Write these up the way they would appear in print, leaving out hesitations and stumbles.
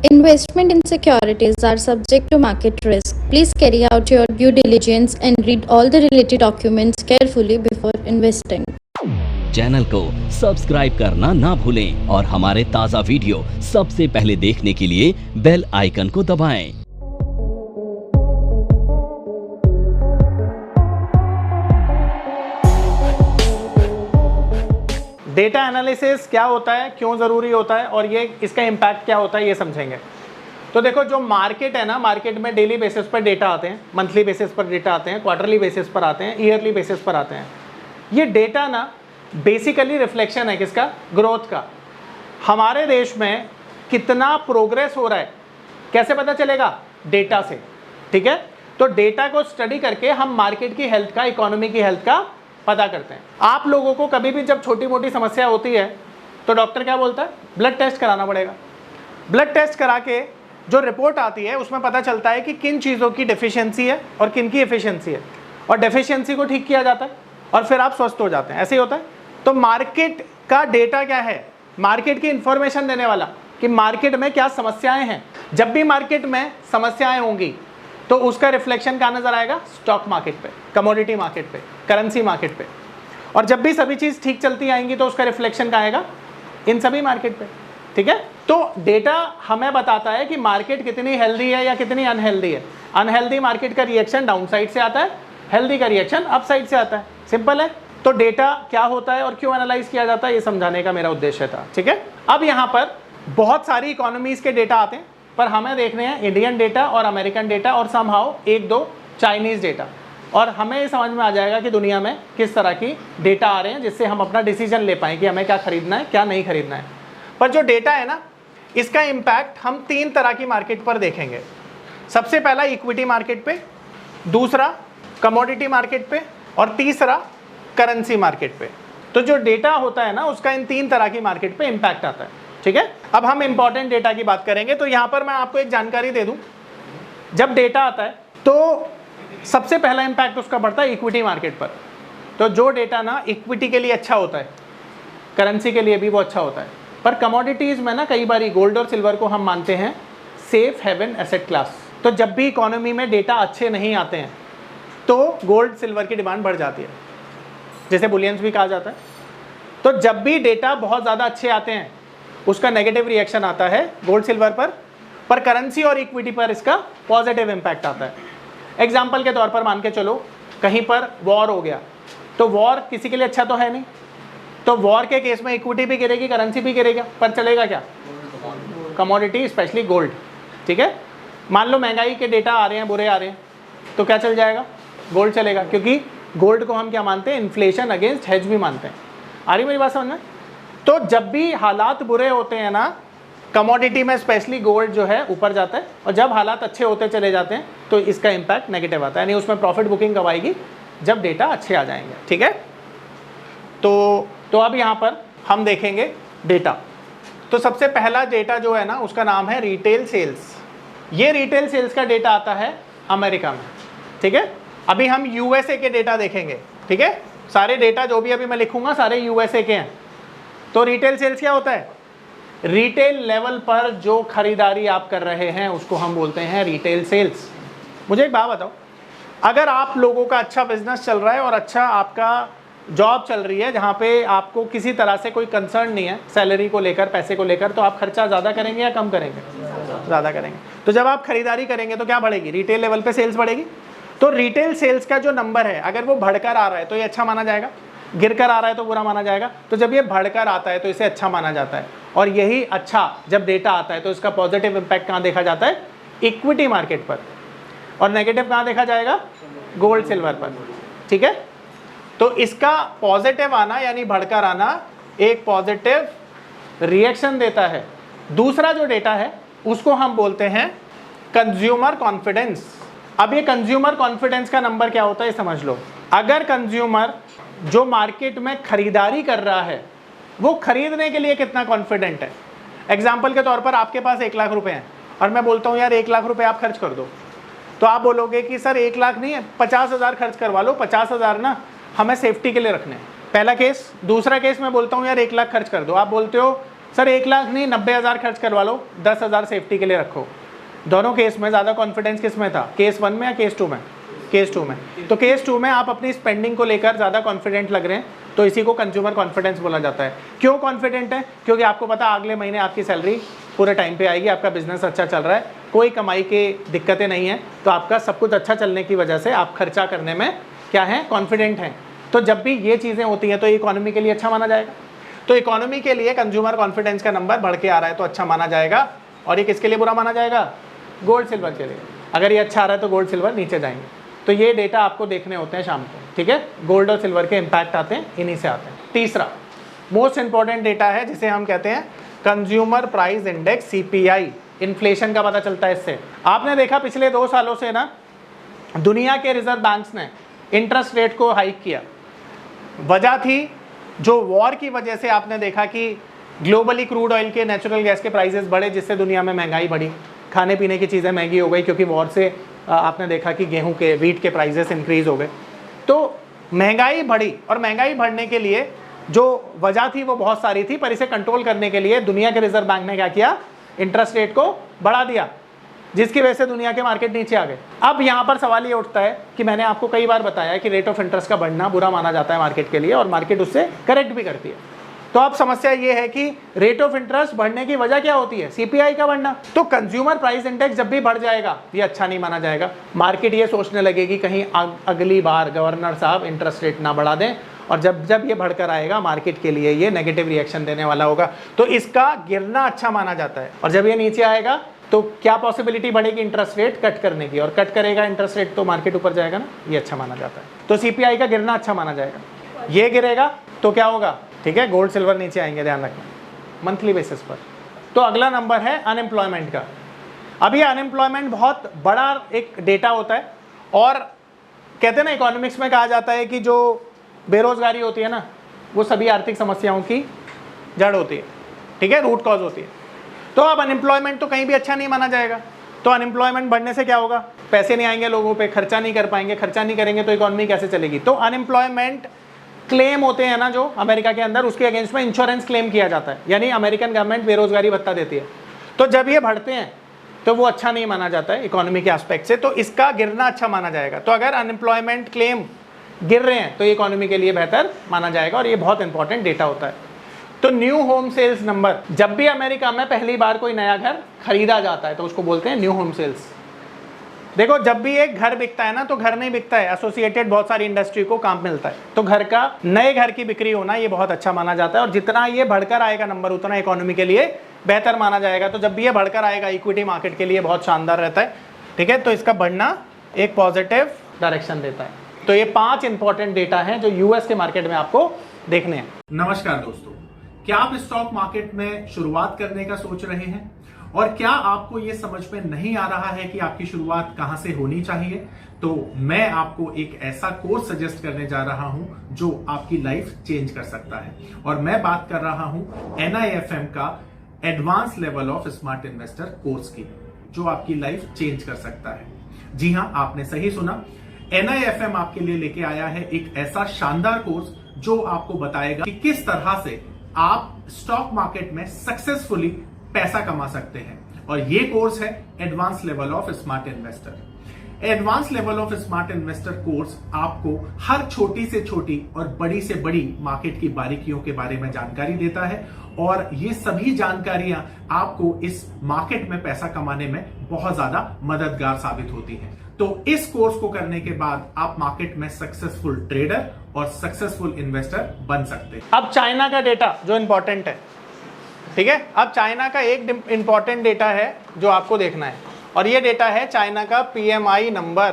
Investment in securities are subject to market risk. Please carry out your due diligence and read all the related documents carefully before investing. Channel को subscribe करना ना भूलें और हमारे ताज़ा video सबसे पहले देखने के लिए बेल आइकन को दबाएं। डेटा एनालिसिस क्या होता है, क्यों ज़रूरी होता है और ये इसका इम्पैक्ट क्या होता है, ये समझेंगे। तो देखो, जो मार्केट है ना, मार्केट में डेली बेसिस पर डेटा आते हैं, मंथली बेसिस पर डेटा आते हैं, क्वार्टरली बेसिस पर आते हैं, ईयरली बेसिस पर आते हैं। ये डेटा ना बेसिकली रिफ्लेक्शन है किसका? ग्रोथ का। हमारे देश में कितना प्रोग्रेस हो रहा है कैसे पता चलेगा? डेटा से। ठीक है, तो डेटा को स्टडी करके हम मार्केट की हेल्थ का, इकोनॉमी की हेल्थ का पता करते हैं। आप लोगों को कभी भी जब छोटी मोटी समस्या होती है तो डॉक्टर क्या बोलता है? ब्लड टेस्ट कराना पड़ेगा। ब्लड टेस्ट करा के जो रिपोर्ट आती है उसमें पता चलता है कि किन चीज़ों की डेफिशिएंसी है और किन की एफिशिएंसी है, और डेफिशिएंसी को ठीक किया जाता है और फिर आप स्वस्थ हो जाते हैं। ऐसे ही होता है। तो मार्केट का डेटा क्या है? मार्केट की इंफॉर्मेशन देने वाला कि मार्केट में क्या समस्याएं हैं। जब भी मार्केट में समस्याएं होंगी तो उसका रिफ्लेक्शन कहाँ नजर आएगा? स्टॉक मार्केट पे, कमोडिटी मार्केट पे, करेंसी मार्केट पे। और जब भी सभी चीज़ ठीक चलती आएंगी तो उसका रिफ्लेक्शन कहाँ आएगा? इन सभी मार्केट पे। ठीक है, तो डेटा हमें बताता है कि मार्केट कितनी हेल्दी है या कितनी अनहेल्दी है। अनहेल्दी मार्केट का रिएक्शन डाउन साइड से आता है, हेल्दी का रिएक्शन अप साइड से आता है। सिंपल है। तो डेटा क्या होता है और क्यों एनालाइज किया जाता है, ये समझाने का मेरा उद्देश्य था। ठीक है, अब यहाँ पर बहुत सारी इकोनॉमीज के डेटा आते हैं, पर हमें देखने हैं इंडियन डेटा और अमेरिकन डेटा और समहाउ एक दो चाइनीज़ डेटा, और हमें समझ में आ जाएगा कि दुनिया में किस तरह की डेटा आ रहे हैं जिससे हम अपना डिसीजन ले पाएँ कि हमें क्या खरीदना है, क्या नहीं खरीदना है। पर जो डेटा है ना, इसका इम्पैक्ट हम तीन तरह की मार्केट पर देखेंगे। सबसे पहला इक्विटी मार्केट पे, दूसरा कमोडिटी मार्केट पे, और तीसरा करेंसी मार्केट पे। तो जो डेटा होता है ना, उसका इन तीन तरह की मार्केट पे इम्पैक्ट आता है। ठीक है, अब हम इंपॉर्टेंट डेटा की बात करेंगे। तो यहाँ पर मैं आपको एक जानकारी दे दूँ, जब डेटा आता है तो सबसे पहला इम्पैक्ट उसका पड़ता है इक्विटी मार्केट पर। तो जो डेटा ना इक्विटी के लिए अच्छा होता है, करेंसी के लिए भी वो अच्छा होता है। पर कमोडिटीज़ में ना कई बार गोल्ड और सिल्वर को हम मानते हैं सेफ हेवन एसेट क्लास। तो जब भी इकोनॉमी में डेटा अच्छे नहीं आते हैं तो गोल्ड सिल्वर की डिमांड बढ़ जाती है, जैसे बुलियंस भी कहा जाता है। तो जब भी डेटा बहुत ज़्यादा अच्छे आते हैं उसका नेगेटिव रिएक्शन आता है गोल्ड सिल्वर पर करेंसी और इक्विटी पर इसका पॉजिटिव इम्पैक्ट आता है। एग्जाम्पल के तौर पर मान के चलो, कहीं पर वॉर हो गया, तो वॉर किसी के लिए अच्छा तो है नहीं, तो वॉर के केस में इक्विटी भी गिरेगी, करेंसी भी गिरेगा, पर चलेगा क्या? Commodity, specially gold. ठीक है, मान लो महंगाई के डेटा आ रहे हैं, बुरे आ रहे हैं, तो क्या चल जाएगा? गोल्ड चलेगा, क्योंकि गोल्ड को हम क्या मानते हैं? इन्फ्लेशन अगेंस्ट हेज भी मानते हैं। आ रही मेरी बात समझ में? तो जब भी हालात बुरे होते हैं ना, कमोडिटी में स्पेशली गोल्ड जो है ऊपर जाता है, और जब हालात अच्छे होते चले जाते हैं तो इसका इम्पैक्ट नेगेटिव आता है, यानी उसमें प्रॉफिट बुकिंग कब आएगी? जब डेटा अच्छे आ जाएंगे। ठीक है, तो अब यहाँ पर हम देखेंगे डेटा। तो सबसे पहला डेटा जो है ना, उसका नाम है रिटेल सेल्स। ये रिटेल सेल्स का डेटा आता है अमेरिका में। ठीक है, अभी हम यूएसए के डेटा देखेंगे। ठीक है, सारे डेटा जो भी अभी मैं लिखूंगा सारे यूएसए के हैं। तो रिटेल सेल्स क्या होता है? रिटेल लेवल पर जो खरीदारी आप कर रहे हैं उसको हम बोलते हैं रिटेल सेल्स। मुझे एक बात बताओ, अगर आप लोगों का अच्छा बिजनेस चल रहा है और अच्छा आपका जॉब चल रही है जहाँ पे आपको किसी तरह से कोई कंसर्न नहीं है सैलरी को लेकर, पैसे को लेकर, तो आप खर्चा ज़्यादा करेंगे या कम करेंगे? ज़्यादा करेंगे। तो जब आप खरीदारी करेंगे तो क्या बढ़ेगी? रिटेल लेवल पे सेल्स बढ़ेगी। तो रिटेल सेल्स का जो नंबर है, अगर वो बढ़कर आ रहा है तो ये अच्छा माना जाएगा, गिरकर आ रहा है तो बुरा माना जाएगा। तो जब ये बढ़कर आता है तो इसे अच्छा माना जाता है, और यही अच्छा जब डेटा आता है तो इसका पॉजिटिव इम्पैक्ट कहाँ देखा जाता है? इक्विटी मार्केट पर। और नेगेटिव कहाँ देखा जाएगा? गोल्ड सिल्वर पर। ठीक है, तो इसका पॉजिटिव आना यानी बढ़कर आना एक पॉजिटिव रिएक्शन देता है। दूसरा जो डेटा है उसको हम बोलते हैं कंज्यूमर कॉन्फिडेंस। अब ये कंज्यूमर कॉन्फिडेंस का नंबर क्या होता है समझ लो। अगर कंज्यूमर जो मार्केट में खरीदारी कर रहा है वो खरीदने के लिए कितना कॉन्फिडेंट है। एग्जाम्पल के तौर पर आपके पास 1 लाख रुपए हैं और मैं बोलता हूँ यार 1 लाख रुपए आप खर्च कर दो, तो आप बोलोगे कि सर 1 लाख नहीं है, 50,000 खर्च करवा लो, 50,000 ना हमें सेफ्टी के लिए रखने हैं। पहला केस। दूसरा केस मैं बोलता हूँ यार 1 लाख खर्च कर दो, आप बोलते हो सर 1 लाख नहीं 90,000 खर्च करवा लो, 10,000 सेफ्टी के लिए रखो। दोनों केस में ज़्यादा कॉन्फिडेंस किस में था, केस 1 में या केस 2 में? केस 2 में। तो केस 2 में आप अपनी स्पेंडिंग को लेकर ज़्यादा कॉन्फिडेंट लग रहे हैं, तो इसी को कंज्यूमर कॉन्फिडेंस बोला जाता है। क्यों कॉन्फिडेंट है? क्योंकि आपको पता अगले महीने आपकी सैलरी पूरे टाइम पे आएगी, आपका बिजनेस अच्छा चल रहा है, कोई कमाई की दिक्कतें नहीं है, तो आपका सब कुछ अच्छा चलने की वजह से आप खर्चा करने में क्या है, कॉन्फिडेंट हैं। तो जब भी ये चीज़ें होती हैं तो इकोनॉमी के लिए अच्छा माना जाएगा। तो इकोनॉमी के लिए कंज्यूमर कॉन्फिडेंस का नंबर बढ़ के आ रहा है तो अच्छा माना जाएगा। और ये किसके लिए बुरा माना जाएगा? गोल्ड सिल्वर के लिए। अगर ये अच्छा आ रहा है तो गोल्ड सिल्वर नीचे जाएंगे। तो ये डेटा आपको देखने होते हैं शाम को, ठीक है। गोल्ड और सिल्वर के इम्पैक्ट आते हैं, इन्हीं से आते हैं। तीसरा मोस्ट इंपॉर्टेंट डेटा है जिसे हम कहते हैं consumer price index, CPI। Inflation का पता चलता है इससे। आपने देखा पिछले 2 सालों से ना दुनिया के रिजर्व बैंक्स ने इंटरेस्ट रेट को हाइक किया। वजह थी जो वॉर की वजह से आपने देखा कि ग्लोबली क्रूड ऑयल के, नेचुरल गैस के प्राइसेस बढ़े, जिससे दुनिया में महंगाई बढ़ी, खाने पीने की चीज़ें महंगी हो गई, क्योंकि वॉर से आपने देखा कि गेहूं के, वीट के प्राइसेस इंक्रीज हो गए। तो महंगाई बढ़ी, और महंगाई बढ़ने के लिए जो वजह थी वो बहुत सारी थी, पर इसे कंट्रोल करने के लिए दुनिया के रिजर्व बैंक ने क्या किया, इंटरेस्ट रेट को बढ़ा दिया, जिसकी वजह से दुनिया के मार्केट नीचे आ गए। अब यहाँ पर सवाल ये उठता है कि मैंने आपको कई बार बताया है कि रेट ऑफ इंटरेस्ट का बढ़ना बुरा माना जाता है मार्केट के लिए, और मार्केट उससे करेक्ट भी करती है। तो अब समस्या ये है कि रेट ऑफ इंटरेस्ट बढ़ने की वजह क्या होती है? CPI का बढ़ना। तो कंज्यूमर प्राइस इंडेक्स जब भी बढ़ जाएगा ये अच्छा नहीं माना जाएगा। मार्केट ये सोचने लगेगी कहीं अगली बार गवर्नर साहब इंटरेस्ट रेट ना बढ़ा दें, और जब ये बढ़कर आएगा मार्केट के लिए ये नेगेटिव रिएक्शन देने वाला होगा, तो इसका गिरना अच्छा माना जाता है। और जब ये नीचे आएगा तो क्या पॉसिबिलिटी बढ़ेगी इंटरेस्ट रेट कट करने की, और कट करेगा इंटरेस्ट रेट तो मार्केट ऊपर जाएगा ना, ये अच्छा माना जाता है। तो CPI का गिरना अच्छा माना जाएगा। ये गिरेगा तो क्या होगा, ठीक है, गोल्ड सिल्वर नीचे आएंगे, ध्यान रखना, मंथली बेसिस पर। तो अगला नंबर है अनएम्प्लॉयमेंट का। अब ये अनएम्प्लॉयमेंट बहुत बड़ा एक डेटा होता है, और कहते हैं ना इकोनॉमिक्स में कहा जाता है कि जो बेरोजगारी होती है ना, वो सभी आर्थिक समस्याओं की जड़ होती है, ठीक है, रूट कॉज होती है। तो अब अनएम्प्लॉयमेंट तो कहीं भी अच्छा नहीं माना जाएगा। तो अनएम्प्लॉयमेंट बढ़ने से क्या होगा, पैसे नहीं आएंगे लोगों पे, खर्चा नहीं कर पाएंगे, खर्चा नहीं करेंगे तो इकोनॉमी कैसे चलेगी। तो अनएम्प्लॉयमेंट क्लेम होते हैं ना जो अमेरिका के अंदर, उसके अगेंस्ट में इंश्योरेंस क्लेम किया जाता है, यानी अमेरिकन गवर्नमेंट बेरोजगारी भत्ता देती है। तो जब ये बढ़ते हैं तो वो अच्छा नहीं माना जाता है इकोनॉमी के एस्पेक्ट से, तो इसका गिरना अच्छा माना जाएगा। तो अगर अनएम्प्लॉयमेंट क्लेम गिर रहे हैं तो ये इकोनॉमी के लिए बेहतर माना जाएगा, और ये बहुत इंपॉर्टेंट डेटा होता है। तो न्यू होम सेल्स नंबर, जब भी अमेरिका में पहली बार कोई नया घर खरीदा जाता है तो उसको बोलते हैं न्यू होम सेल्स। देखो जब भी एक घर बिकता है ना, तो घर नहीं बिकता है, एसोसिएटेड बहुत सारी इंडस्ट्री को काम मिलता है। तो घर का, नए घर की बिक्री होना ये बहुत अच्छा माना जाता है, और जितना ये बढ़कर आएगा नंबर उतना इकोनॉमी के लिए बेहतर माना जाएगा। तो जब भी ये बढ़कर आएगा इक्विटी मार्केट के लिए बहुत शानदार रहता है, ठीक है। तो इसका बढ़ना एक पॉजिटिव डायरेक्शन देता है। तो ये 5 इंपॉर्टेंट डेटा हैं जो यूएस के मार्केट में आपको देखने हैं। नमस्कार दोस्तों, क्या आप स्टॉक मार्केट में शुरुआत करने का सोच रहे हैं, और क्या आपको यह समझ में नहीं आ रहा है कि आपकी शुरुआत कहां से होनी चाहिए? तो मैं आपको एक ऐसा कोर्स सजेस्ट करने जा रहा हूं जो आपकी लाइफ चेंज कर सकता है, और मैं बात कर रहा हूं NIFM का advance level of smart investor course की, जो आपकी लाइफ चेंज कर सकता है। जी हां, आपने सही सुना, NIFM आपके लिए लेके आया है एक ऐसा शानदार कोर्स जो आपको बताएगा कि किस तरह से आप स्टॉक मार्केट में सक्सेसफुली पैसा कमा सकते हैं। और ये कोर्स है advance level of smart investor. Advance level of smart investor course आपको हर छोटी से छोटी और बड़ी से बड़ी मार्केट की बारीकियों के बारे में जानकारी देता है, और ये सभी जानकारियां आपको इस मार्केट में पैसा कमाने में बहुत ज्यादा मददगार साबित होती हैं। तो इस कोर्स को करने के बाद आप मार्केट में सक्सेसफुल ट्रेडर और सक्सेसफुल इन्वेस्टर बन सकते हैं। अब चाइना का डेटा जो इंपॉर्टेंट है, ठीक है। अब चाइना का एक इंपॉर्टेंट डेटा है जो आपको देखना है, और ये डेटा है चाइना का PMI number,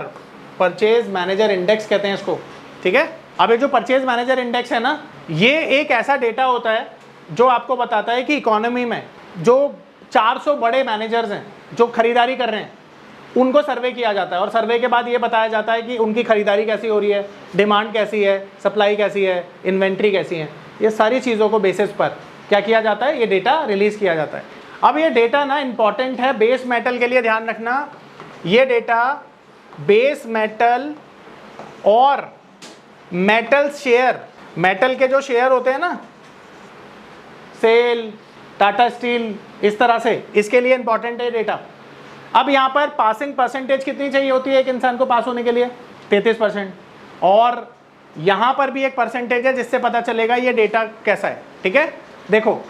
purchase manager index कहते हैं इसको, ठीक है। अब ये जो परचेज मैनेजर इंडेक्स है ना, ये एक ऐसा डेटा होता है जो आपको बताता है कि इकोनॉमी में जो 400 बड़े मैनेजर्स हैं जो खरीदारी कर रहे हैं उनको सर्वे किया जाता है, और सर्वे के बाद ये बताया जाता है कि उनकी खरीदारी कैसी हो रही है, डिमांड कैसी है, सप्लाई कैसी है, इन्वेंट्री कैसी है। ये सारी चीज़ों को बेसिस पर क्या किया जाता है, ये डेटा रिलीज किया जाता है। अब ये डेटा ना इंपॉर्टेंट है बेस मेटल के लिए, ध्यान रखना। ये डेटा बेस मेटल और मेटल शेयर, मेटल के जो शेयर होते हैं ना, सेल, टाटा स्टील, इस तरह से, इसके लिए इंपॉर्टेंट है डेटा। अब यहाँ पर पासिंग परसेंटेज कितनी चाहिए होती है एक इंसान को पास होने के लिए? 33%। और यहाँ पर भी एक परसेंटेज है जिससे पता चलेगा ये डेटा कैसा है, ठीक है। देखो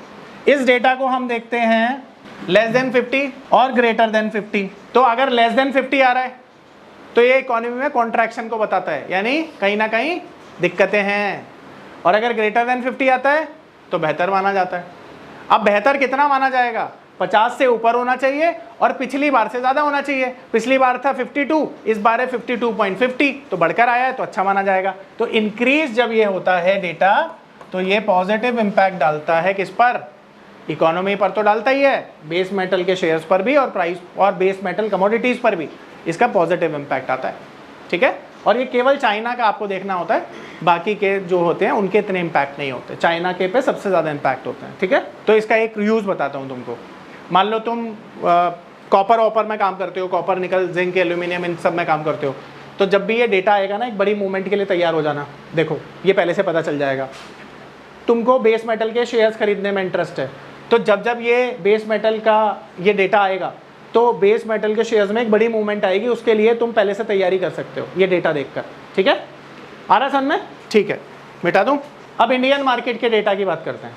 इस डेटा को हम देखते हैं लेस देन 50 और ग्रेटर देन 50। तो अगर लेस देन 50 आ रहा है तो ये इकोनॉमी में कॉन्ट्रैक्शन को बताता है, यानी कहीं ना कहीं दिक्कतें हैं। और अगर ग्रेटर देन 50 आता है तो बेहतर माना जाता है। अब बेहतर कितना माना जाएगा? 50 से ऊपर होना चाहिए और पिछली बार से ज़्यादा होना चाहिए। पिछली बार था 52, इस बार है 52.50, तो बढ़कर आया है तो अच्छा माना जाएगा। तो इंक्रीज जब ये होता है डेटा तो ये पॉजिटिव इम्पैक्ट डालता है किस पर? इकोनॉमी पर तो डालता ही है, बेस मेटल के शेयर्स पर भी और प्राइस और बेस मेटल कमोडिटीज़ पर भी इसका पॉजिटिव इम्पैक्ट आता है, ठीक है। और ये केवल चाइना का आपको देखना होता है, बाकी के जो होते हैं उनके इतने इम्पैक्ट नहीं होते, चाइना के पे सबसे ज़्यादा इम्पैक्ट होते हैं, ठीक है। तो इसका एक यूज़ बताता हूँ तुमको। मान लो तुम कॉपर वॉपर में काम करते हो, कॉपर निकल जिंक एल्यूमिनियम इन सब में काम करते हो, तो जब भी ये डेटा आएगा ना एक बड़ी मूवमेंट के लिए तैयार हो जाना। देखो ये पहले से पता चल जाएगा। तुमको बेस मेटल के शेयर्स खरीदने में इंटरेस्ट है, तो जब जब ये बेस मेटल का ये डेटा आएगा तो बेस मेटल के शेयर्स में एक बड़ी मूवमेंट आएगी, उसके लिए तुम पहले से तैयारी कर सकते हो ये डेटा देखकर, ठीक है। आ रहा समझ में? ठीक है, मिटा दूँ। अब इंडियन मार्केट के डेटा की बात करते हैं।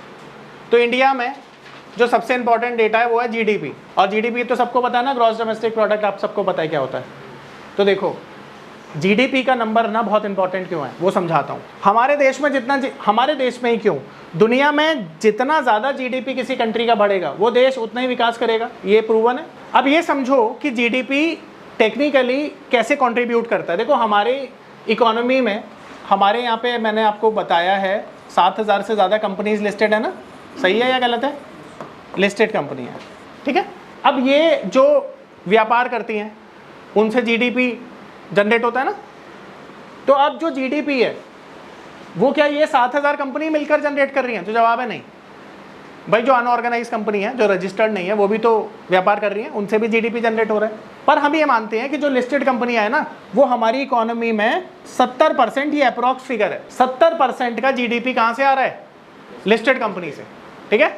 तो इंडिया में जो सबसे इंपॉर्टेंट डेटा है वो है जीडीपी, और जीडीपी तो सबको पता है ना, ग्रॉस डोमेस्टिक प्रोडक्ट, आप सबको पता है क्या होता है। तो देखो जीडीपी का नंबर ना बहुत इंपॉर्टेंट क्यों है वो समझाता हूँ। हमारे देश में जितना हमारे देश में ही क्यों, दुनिया में जितना ज़्यादा जीडीपी किसी कंट्री का बढ़ेगा वो देश उतना ही विकास करेगा, ये प्रूवन है। अब ये समझो कि जीडीपी टेक्निकली कैसे कंट्रीब्यूट करता है। देखो हमारी इकोनॉमी में, हमारे यहाँ पे मैंने आपको बताया है 7,000 से ज़्यादा कंपनीज लिस्टेड है ना, सही है या गलत है? लिस्टेड कंपनी है, ठीक है। अब ये जो व्यापार करती हैं उनसे जीडीपी जनरेट होता है ना। तो अब जो जीडीपी है वो क्या ये 7,000 कंपनी मिलकर जनरेट कर रही हैं? तो जवाब है नहीं भाई। जो अनऑर्गेनाइज कंपनी है, जो रजिस्टर्ड नहीं है, वो भी तो व्यापार कर रही हैं, उनसे भी जीडीपी जनरेट हो रहा है। पर हम ये मानते हैं कि जो लिस्टेड कंपनियां है ना वो हमारी इकोनॉमी में 70%, ये अप्रॉक्स फिगर है, 70% का जीडीपी कहाँ से आ रहा है? लिस्टेड कंपनी से, ठीक है।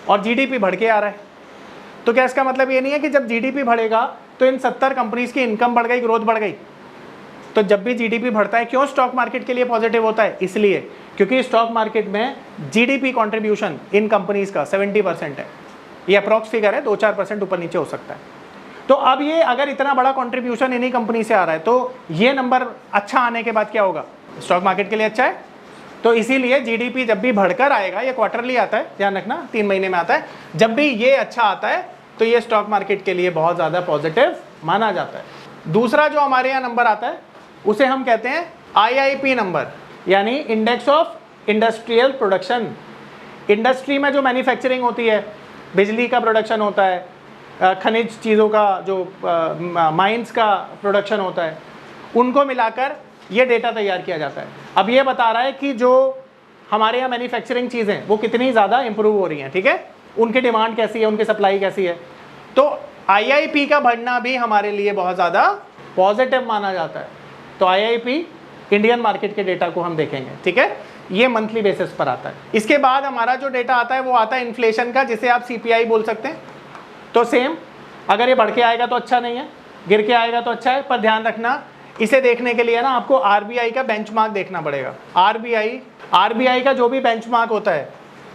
और जीडीपी बढ़ के आ रहा है। तो क्या इसका मतलब ये नहीं है कि जब जीडीपी बढ़ेगा तो इन 70 कंपनीज की इनकम बढ़ गई, ग्रोथ बढ़ गई? तो जब भी जीडीपी बढ़ता है, क्यों स्टॉक मार्केट के लिए पॉजिटिव होता है? इसलिए क्योंकि स्टॉक मार्केट में जीडीपी कंट्रीब्यूशन इन कंपनीज का 70% है। ये अप्रॉक्स फिगर है, 2-4% ऊपर नीचे हो सकता है। तो अब ये अगर इतना बड़ा कंट्रीब्यूशन इन्हीं कंपनी से आ रहा है तो ये नंबर अच्छा आने के बाद क्या होगा? स्टॉक मार्केट के लिए अच्छा है। तो इसीलिए जीडीपी जब भी बढ़कर आएगा, ये क्वार्टरली आता है, ध्यान रखना, 3 महीने में आता है, जब भी ये अच्छा आता है तो ये स्टॉक मार्केट के लिए बहुत ज़्यादा पॉजिटिव माना जाता है। दूसरा जो हमारे यहाँ नंबर आता है उसे हम कहते हैं IIP नंबर, यानी index of industrial production. Industry में जो मैन्युफैक्चरिंग होती है, बिजली का प्रोडक्शन होता है, खनिज चीज़ों का जो माइंस का प्रोडक्शन होता है, उनको मिलाकर ये डेटा तैयार किया जाता है। अब ये बता रहा है कि जो हमारे यहाँ मैन्युफैक्चरिंग चीज़ें वो कितनी ज़्यादा इंप्रूव हो रही हैं, ठीक है, उनकी डिमांड कैसी है, उनकी सप्लाई कैसी है। तो IIP का बढ़ना भी हमारे लिए बहुत ज़्यादा पॉजिटिव माना जाता है। तो IIP इंडियन मार्केट के डेटा को हम देखेंगे, ठीक है, ये मंथली बेसिस पर आता है। इसके बाद हमारा जो डेटा आता है वो आता है इन्फ्लेशन का, जिसे आप CPI बोल सकते हैं। तो सेम, अगर ये बढ़ के आएगा तो अच्छा नहीं है, गिर के आएगा तो अच्छा है, पर ध्यान रखना इसे देखने के लिए ना आपको RBI का बेंचमार्क देखना पड़ेगा। RBI का जो भी बेंचमार्क होता है,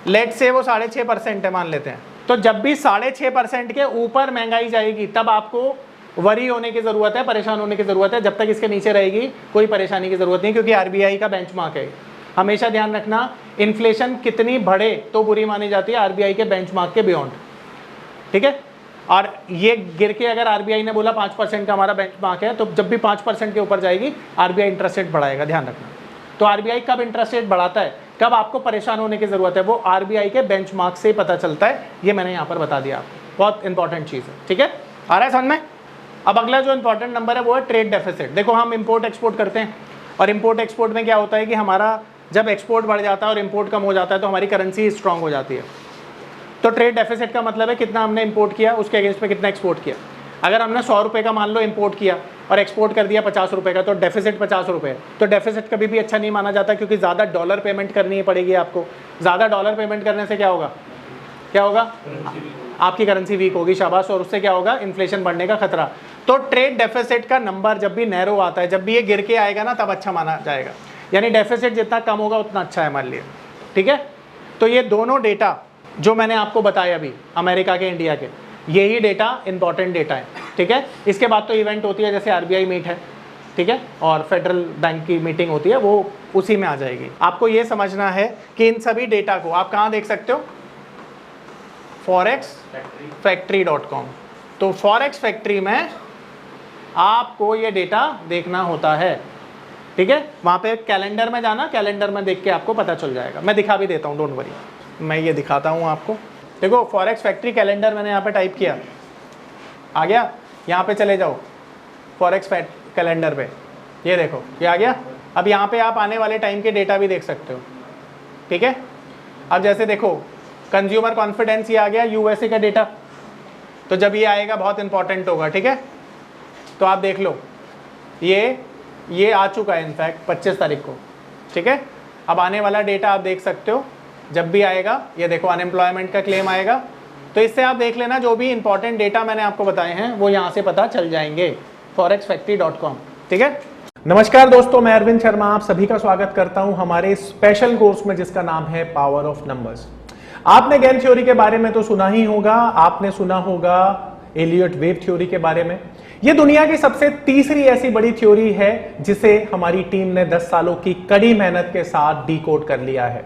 लेट से वो 6.5% है मान लेते हैं, तो जब भी 6.5% के ऊपर महंगाई जाएगी तब आपको वरी होने की ज़रूरत है, परेशान होने की ज़रूरत है। जब तक इसके नीचे रहेगी कोई परेशानी की ज़रूरत नहीं, क्योंकि RBI का बेंचमार्क है। हमेशा ध्यान रखना, इन्फ्लेशन कितनी बढ़े तो बुरी मानी जाती है RBI के बेंचमार्क के बियॉन्ड, ठीक है। और ये गिर के अगर RBI ने बोला 5% का हमारा बेंचमार्क है, तो जब भी 5% के ऊपर जाएगी RBI इंटरेस्ट रेट बढ़ाएगा, ध्यान रखना। तो RBI कब इंटरेस्ट रेट बढ़ाता है, कब आपको परेशान होने की ज़रूरत है, वो RBI के बेंचमार्क से पता चलता है। ये मैंने यहाँ पर बता दिया आपको, बहुत इंपॉर्टेंट चीज़ है, ठीक है। आ रहा है समझ में? अब अगला जो इंपॉर्टेंट नंबर है वो है ट्रेड डेफिसिट। देखो हम इंपोर्ट एक्सपोर्ट करते हैं, और इंपोर्ट एक्सपोर्ट में क्या होता है कि हमारा जब एक्सपोर्ट बढ़ जाता है और इंपोर्ट कम हो जाता है तो हमारी करेंसी स्ट्रांग हो जाती है। तो ट्रेड डेफिसिट का मतलब है कितना हमने इंपोर्ट किया, उसके अगेंस्ट में कितना एक्सपोर्ट किया। अगर हमने 100 रुपये का मान लो इंपोर्ट किया और एक्सपोर्ट कर दिया 50 रुपये का, तो डेफिसिट 50 रुपये। तो डेफिसिट कभी भी अच्छा नहीं माना जाता, क्योंकि ज़्यादा डॉलर पेमेंट करनी पड़ेगी आपको। ज़्यादा डॉलर पेमेंट करने से क्या होगा, क्या होगा? आपकी करेंसी वीक होगी, शाबाश, और उससे क्या होगा? इन्फ्लेशन बढ़ने का खतरा। तो ट्रेड डेफिसिट का नंबर जब भी नैरो आता है, जब भी ये गिर के आएगा ना, तब अच्छा माना जाएगा। यानी डेफिसिट जितना कम होगा उतना अच्छा है, मान लिया, ठीक है। तो ये दोनों डेटा जो मैंने आपको बताया अभी, अमेरिका के, इंडिया के, यही डेटा इंपॉर्टेंट डेटा है, ठीक है। इसके बाद तो इवेंट होती है, जैसे आरबीआई मीट है, ठीक है, और फेडरल बैंक की मीटिंग होती है, वो उसी में आ जाएगी। आपको ये समझना है कि इन सभी डेटा को आप कहाँ देख सकते हो? forexfactory.com। तो फॉरेक्स फैक्ट्री में आपको ये डेटा देखना होता है, ठीक है। वहाँ पे कैलेंडर में जाना, कैलेंडर में देख के आपको पता चल जाएगा। मैं दिखा भी देता हूँ, डोंट वरी, मैं ये दिखाता हूँ आपको। देखो फॉरेक्स फैक्ट्री कैलेंडर मैंने यहाँ पे टाइप किया, आ गया। यहाँ पे चले जाओ फॉरेक्स कैलेंडर पे, ये देखो ये आ गया। अब यहाँ पे आप आने वाले टाइम के डेटा भी देख सकते हो, ठीक है। अब जैसे देखो कंज्यूमर कॉन्फिडेंस ये आ गया, यूएसए का डेटा, तो जब ये आएगा बहुत इंपॉर्टेंट होगा, ठीक है। तो आप देख लो ये आ चुका है इनफैक्ट 25 तारीख को, ठीक है। अब आने वाला डेटा आप देख सकते हो, जब भी आएगा, ये देखो अनएम्प्लॉयमेंट का क्लेम आएगा। तो इससे आप देख लेना, जो भी इंपॉर्टेंट डेटा मैंने आपको बताए हैं वो यहाँ से पता चल जाएंगे, forexfactory.com, ठीक है। नमस्कार दोस्तों, मैं अरविंद शर्मा आप सभी का स्वागत करता हूं हमारे स्पेशल कोर्स में जिसका नाम है पावर ऑफ नंबर्स। आपने गेम थ्योरी के बारे में तो सुना ही होगा, आपने सुना होगा एलियट वेव थ्योरी के बारे में। यह दुनिया की सबसे तीसरी ऐसी बड़ी थ्योरी है जिसे हमारी टीम ने 10 सालों की कड़ी मेहनत के साथ डिकोड कर लिया है।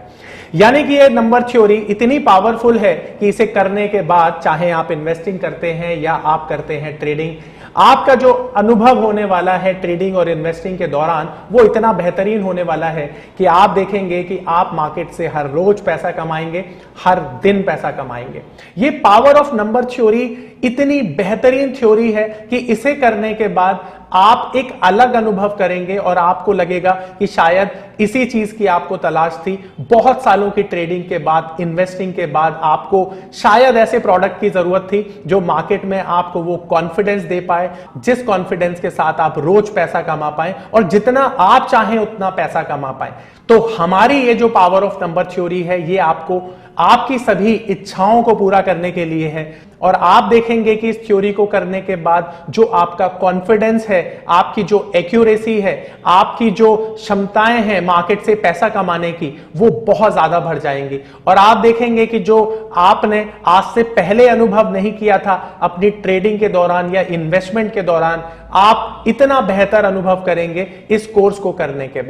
यानी कि यह नंबर थ्योरी इतनी पावरफुल है कि इसे करने के बाद, चाहे आप इन्वेस्टिंग करते हैं या आप करते हैं ट्रेडिंग, आपका जो अनुभव होने वाला है ट्रेडिंग और इन्वेस्टिंग के दौरान वो इतना बेहतरीन होने वाला है कि आप देखेंगे कि आप मार्केट से हर रोज पैसा कमाएंगे, हर दिन पैसा कमाएंगे। ये पावर ऑफ नंबर थ्योरी इतनी बेहतरीन थ्योरी है कि इसे करने के बाद आप एक अलग अनुभव करेंगे और आपको लगेगा कि शायद इसी चीज की आपको तलाश थी। बहुत सालों की ट्रेडिंग के बाद, इन्वेस्टिंग के बाद आपको शायद ऐसे प्रोडक्ट की जरूरत थी जो मार्केट में आपको वो कॉन्फिडेंस दे पाए, जिस कॉन्फिडेंस के साथ आप रोज पैसा कमा पाए और जितना आप चाहें उतना पैसा कमा पाए। तो हमारी ये जो पावर ऑफ नंबर थ्योरी है, ये आपको आपकी सभी इच्छाओं को पूरा करने के लिए है। और आप देखेंगे कि इस थ्योरी को करने के बाद जो आपका कॉन्फिडेंस है, आपकी जो एक्यूरेसी है, आपकी जो क्षमताएं हैं मार्केट से पैसा कमाने की, वो बहुत ज्यादा बढ़ जाएंगी। और आप देखेंगे कि जो आपने आज से पहले अनुभव नहीं किया था अपनी ट्रेडिंग के दौरान या इन्वेस्टमेंट के दौरान, आप इतना बेहतर अनुभव करेंगे इस कोर्स को करने के बाद।